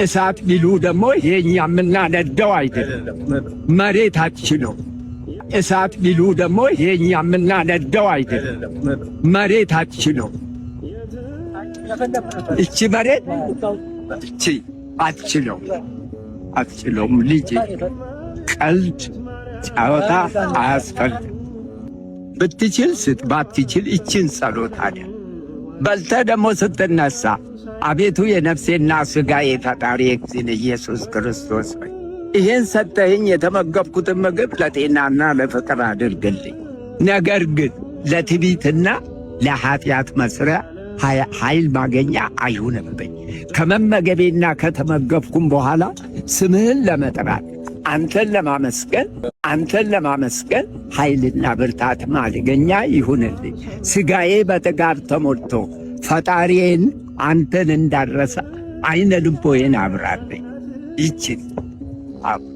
እሳት ቢሉ ደግሞ የኛ የምናነደው አይደለም፣ መሬታችን ነው። እሳት ቢሉ ደግሞ የኛ የምናነደው አይደለም፣ መሬታችን ነው። እቺ መሬት እቺ አትችለውም። ልጅ ቀልድ ጨዋታ አያስፈልግም። ብትችል ስጥ፣ ባትችል እችን ጸሎት አለ። በልተ ደግሞ ስትነሳ አቤቱ የነፍሴና ሥጋዬ ፈጣሪ እግዚእነ ኢየሱስ ክርስቶስ ሆይ ይህን ሰጠኸኝ የተመገብኩትን ምግብ ለጤናና ለፍቅር አድርግልኝ። ነገር ግን ለትዕቢትና ለኀጢአት መሥሪያ ኃይል ማገኛ አይሁንብኝ። ከመመገቤና ከተመገብኩም በኋላ ስምህን ለመጥራት አንተን ለማመስገን ኃይልና ብርታት ማገኛ ይሁንልኝ። ሥጋዬ በጥጋብ ተሞልቶ ፈጣሪዬን አንተን እንዳረሳ አይነ ልቦዬን አብራልኝ። ይችን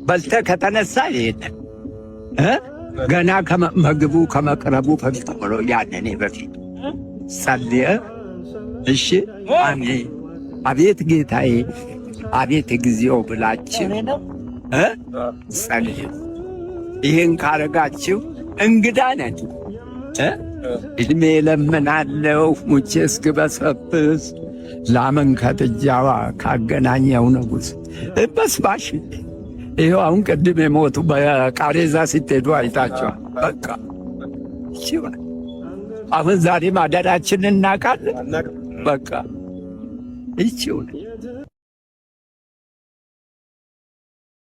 በልተ ከተነሳ ይሄንን ገና ምግቡ ከመቅረቡ በፊት ብሎ ያንኔ በፊት ጸልየ እሺ አሜን አቤት ጌታዬ አቤት እግዚኦ ብላችሁ ጸልዩ። ይህን ካረጋችሁ እንግዳ ነን። ዕድሜ ለምናለው ሙቼ እስክበሰብስ ላምን ከጥጃዋ ካገናኘው ንጉሥ በስባሽ። ይኸው አሁን ቅድም የሞቱ በቃሬዛ ስትሄዱ አይታችኋል። በቃ ይችዋል። አሁን ዛሬ ማደራችንን እናቃለን። በቃ ይችዋል።